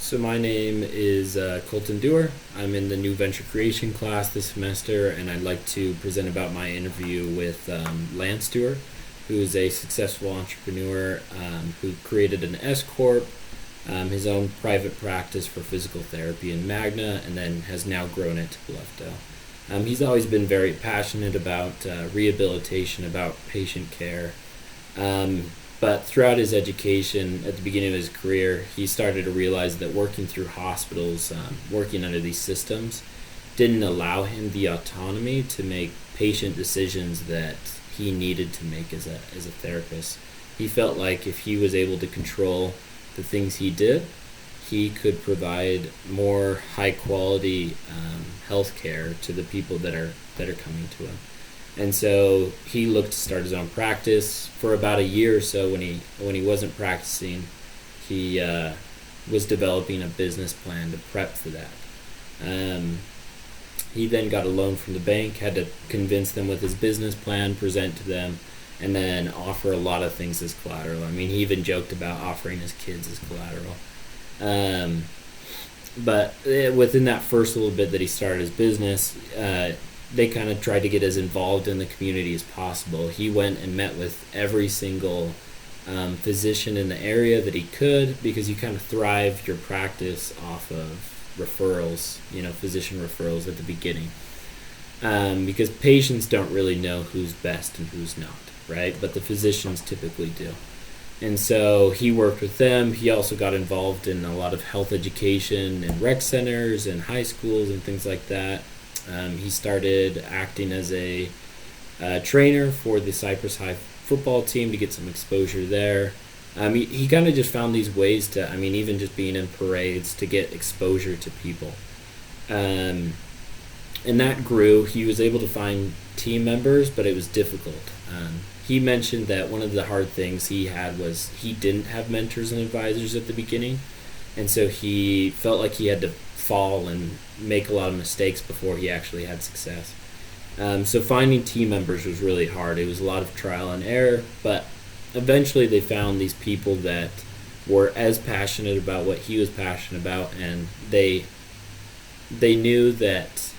So my name is Colten Dougher. I'm in the new venture creation class this semester, and I'd like to present about my interview with Lance Dougher, who is a successful entrepreneur who created an S corp, his own private practice for physical therapy in Magna, and then has now grown it to Bluffdale. He's always been very passionate about rehabilitation, about patient care. But throughout his education, at the beginning of his career, he started to realize that working through hospitals, working under these systems, didn't allow him the autonomy to make patient decisions that he needed to make as a therapist. He felt like if he was able to control the things he did, he could provide more high quality health care to the people that are coming to him. And so he looked to start his own practice. For about a year or so, when he wasn't practicing, he was developing a business plan to prep for that. He then got a loan from the bank, had to convince them with his business plan, present to them, and then offer a lot of things as collateral. I mean, he even joked about offering his kids as collateral. But within that first little bit that he started his business, they kind of tried to get as involved in the community as possible. He went and met with every single physician in the area that he could, because you kind of thrive your practice off of referrals, physician referrals at the beginning. Because patients don't really know who's best and who's not, right? But the physicians typically do. And so he worked with them. He also got involved in a lot of health education and rec centers and high schools and things like that. He started acting as a trainer for the Cypress High football team to get some exposure there. He kind of just found these ways to, even just being in parades, to get exposure to people. And that grew. He was able to find team members, but it was difficult. He mentioned that one of the hard things he had was he didn't have mentors and advisors at the beginning. And so he felt like he had to fall and make a lot of mistakes before he actually had success. So finding team members was really hard. It was a lot of trial and error, but eventually they found these people that were as passionate about what he was passionate about, and they knew that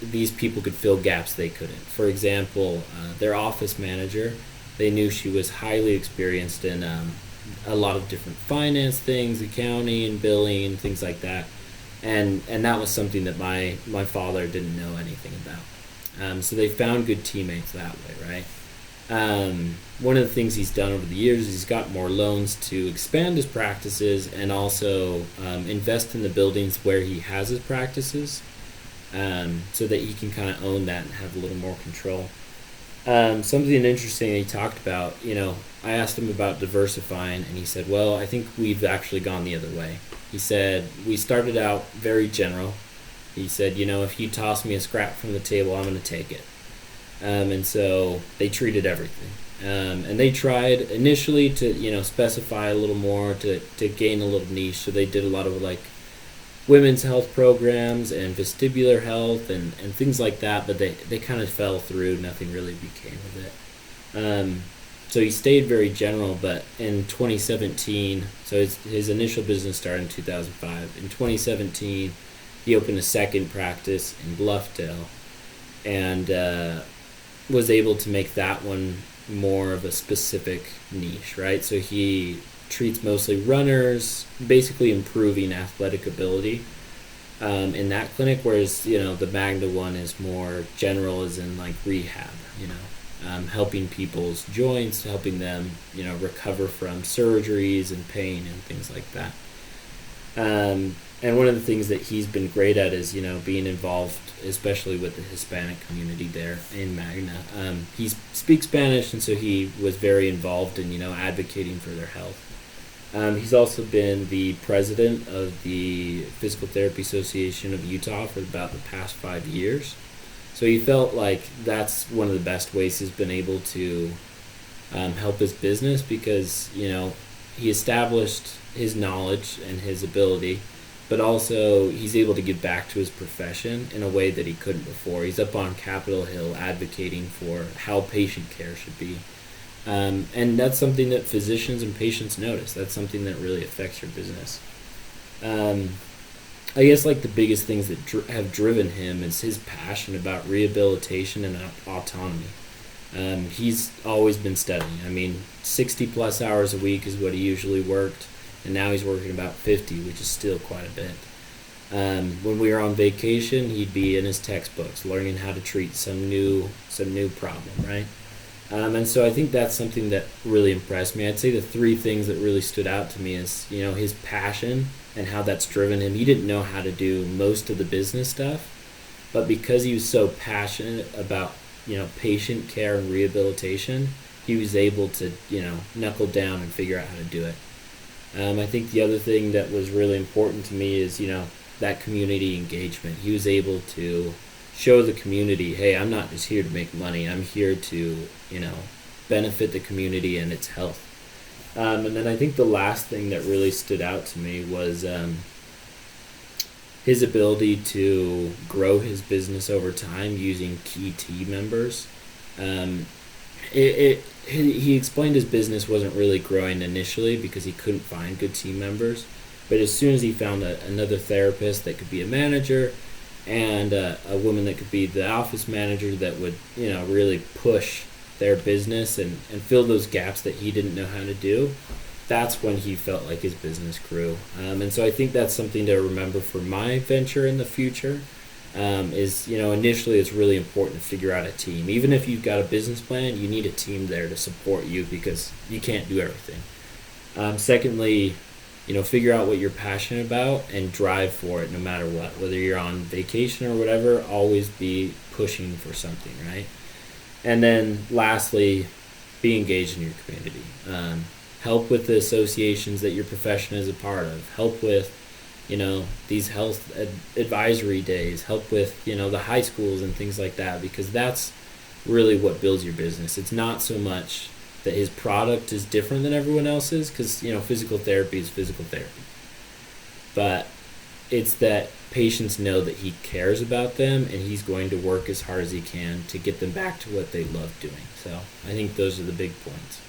these people could fill gaps they couldn't. For example, their office manager, they knew she was highly experienced in a lot of different finance things, accounting and billing and things like that. And that was something that my father didn't know anything about. So they found good teammates that way, right? One of the things he's done over the years is he's got more loans to expand his practices and also invest in the buildings where he has his practices, so that he can kind of own that and have a little more control. Something interesting he talked about, I asked him about diversifying, and he said, well, I think we've actually gone the other way. He said, we started out very general. He said, if you toss me a scrap from the table, I'm going to take it. And so they treated everything. And they tried initially to, specify a little more, to gain a little niche. So they did a lot of women's health programs and vestibular health and things like that, but they kind of fell through. Nothing really became of it. So he stayed very general, but in 2017, so his initial business started in 2005. In 2017, he opened a second practice in Bluffdale and was able to make that one more of a specific niche, right? So he treats mostly runners, basically improving athletic ability in that clinic, whereas the Magna one is more general, as in rehab, helping people's joints, helping them recover from surgeries and pain and things like that. And one of the things that he's been great at is being involved, especially with the Hispanic community there in Magna. He speaks Spanish, and so he was very involved in advocating for their health. He's also been the president of the Physical Therapy Association of Utah for about the past 5 years. So he felt like that's one of the best ways he's been able to help his business, because, he established his knowledge and his ability, but also he's able to give back to his profession in a way that he couldn't before. He's up on Capitol Hill advocating for how patient care should be. And that's something that physicians and patients notice. That's something that really affects your business. Um, I guess like the biggest things that have driven him is his passion about rehabilitation and autonomy. He's always been studying. I mean, 60 plus hours a week is what he usually worked, and now he's working about 50, which is still quite a bit. When we were on vacation, he'd be in his textbooks, learning how to treat some new problem, right? And so I think that's something that really impressed me. I'd say the three things that really stood out to me is, his passion and how that's driven him. He didn't know how to do most of the business stuff, but because he was so passionate about, patient care and rehabilitation, he was able to, knuckle down and figure out how to do it. I think the other thing that was really important to me is, that community engagement. He was able to show the community, hey, I'm not just here to make money. I'm here to, benefit the community and its health. And then I think the last thing that really stood out to me was his ability to grow his business over time using key team members. Um, he explained his business wasn't really growing initially because he couldn't find good team members. But as soon as he found another therapist that could be a manager and a woman that could be the office manager that would, really push their business and fill those gaps that he didn't know how to do, that's when he felt like his business grew. And so I think that's something to remember for my venture in the future. Is, initially it's really important to figure out a team. Even if you've got a business plan, you need a team there to support you because you can't do everything. Secondly, figure out what you're passionate about and drive for it no matter what. Whether you're on vacation or whatever, always be pushing for something, right? And then lastly, be engaged in your community. Help with the associations that your profession is a part of. Help with, these health advisory days. Help with, the high schools and things like that, because that's really what builds your business. It's not so much that his product is different than everyone else's, because, physical therapy is physical therapy. But it's that patients know that he cares about them and he's going to work as hard as he can to get them back to what they love doing. So I think those are the big points.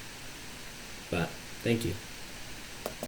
But thank you.